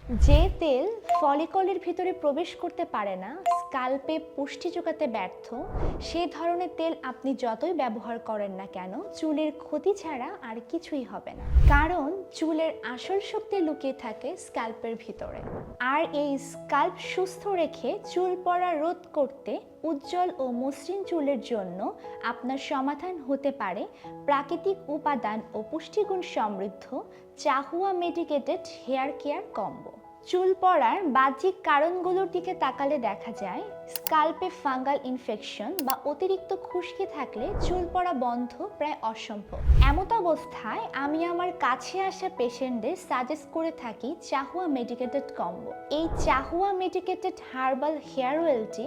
যে তেল ফলিকলের ভিতরে প্রবেশ করতে পারে না, স্কাল্পে পুষ্টি যোগাতে ব্যর্থ, সে ধরনের তেল আপনি যতই ব্যবহার করেন না কেন চুলের ক্ষতি ছাড়া আর কিছুই হবে না। কারণ চুলের আসল শক্তি লুকিয়ে থাকে স্কাল্পের ভিতরে। আর এই স্কাল্প সুস্থ রেখে চুল পড়া রোধ করতে উজ্জ্বল ও মসৃণ চুলের জন্য আপনার সমাধান হতে পারে প্রাকৃতিক উপাদান ও পুষ্টিগুণ সমৃদ্ধ চাহুয়া মেডিকেটেড হেয়ার কেয়ার কম্বো। চুল পড়ার বাহ্যিক কারণগুলোর দিকে তাকালে দেখা যায় স্কাল্পে ফাঙ্গাল ইনফেকশন বা অতিরিক্ত খুশকি থাকলে চুল পড়া বন্ধ প্রায় অসম্ভব। এমত অবস্থায় আমি আমার কাছে আসা পেশেন্টদের সাজেস্ট করে থাকি চাহুয়া মেডিকেটেড কম্বো। এই চাহুয়া মেডিকেটেড হার্বাল হেয়ার অয়েলটি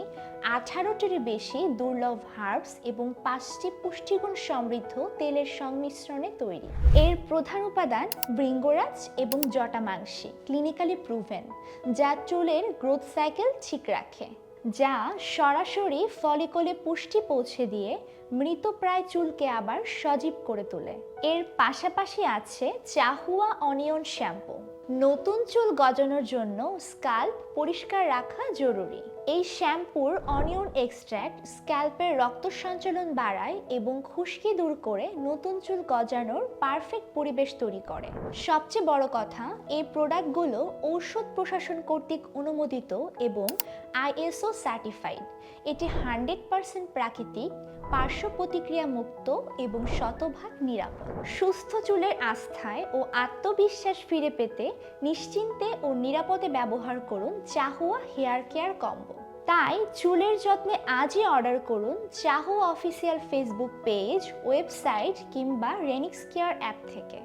18টির বেশি দুর্লভ হার্বস এবং 5টি পুষ্টিগুণ সমৃদ্ধ তেলের সংমিশ্রণে তৈরি। এর প্রধান উপাদান ভৃঙ্গরাজ এবং জটামাংসী, ক্লিনিক্যালি প্রুভেন, যা চুলের গ্রোথ সাইকেল ঠিক রাখে, যা সরাসরি ফলিকলে পুষ্টি পৌঁছে দিয়ে মৃতপ্রায় চুলকে আবার সজীব করে তোলে। এর পাশাপাশি আছে চাহুয়া অনিয়ন শ্যাম্পু। নতুন চুল গজানোর জন্য স্কাল্প পরিষ্কার রাখা জরুরি। এই শ্যাম্পুর অনিয়ন এক্সট্র্যাক্ট স্ক্যাল্পের রক্ত সঞ্চালন বাড়ায় এবং খুশকি দূর করে নতুন চুল গজানোর পারফেক্ট পরিবেশ তৈরি করে। সবচেয়ে বড় কথা, এই প্রোডাক্টগুলো ঔষধ প্রশাসন কর্তৃক অনুমোদিত এবং ISO সার্টিফাইড। এটি 100% প্রাকৃতিক, পার্শ্ব প্রতিক্রিয়া মুক্ত এবং শতভাগ নিরাপদ। সুস্থ চুলের আস্থায় ও আত্মবিশ্বাস ফিরে পেতে নিশ্চিন্তে ও নিরাপদে ব্যবহার করুন চাহুয়া হেয়ার কেয়ার কম্বো। তাই চুলের যত্নে আজই অর্ডার করুন চাহুয়া অফিসিয়াল ফেসবুক পেজ, ওয়েবসাইট কিংবা রেনিক্স কেয়ার অ্যাপ থেকে।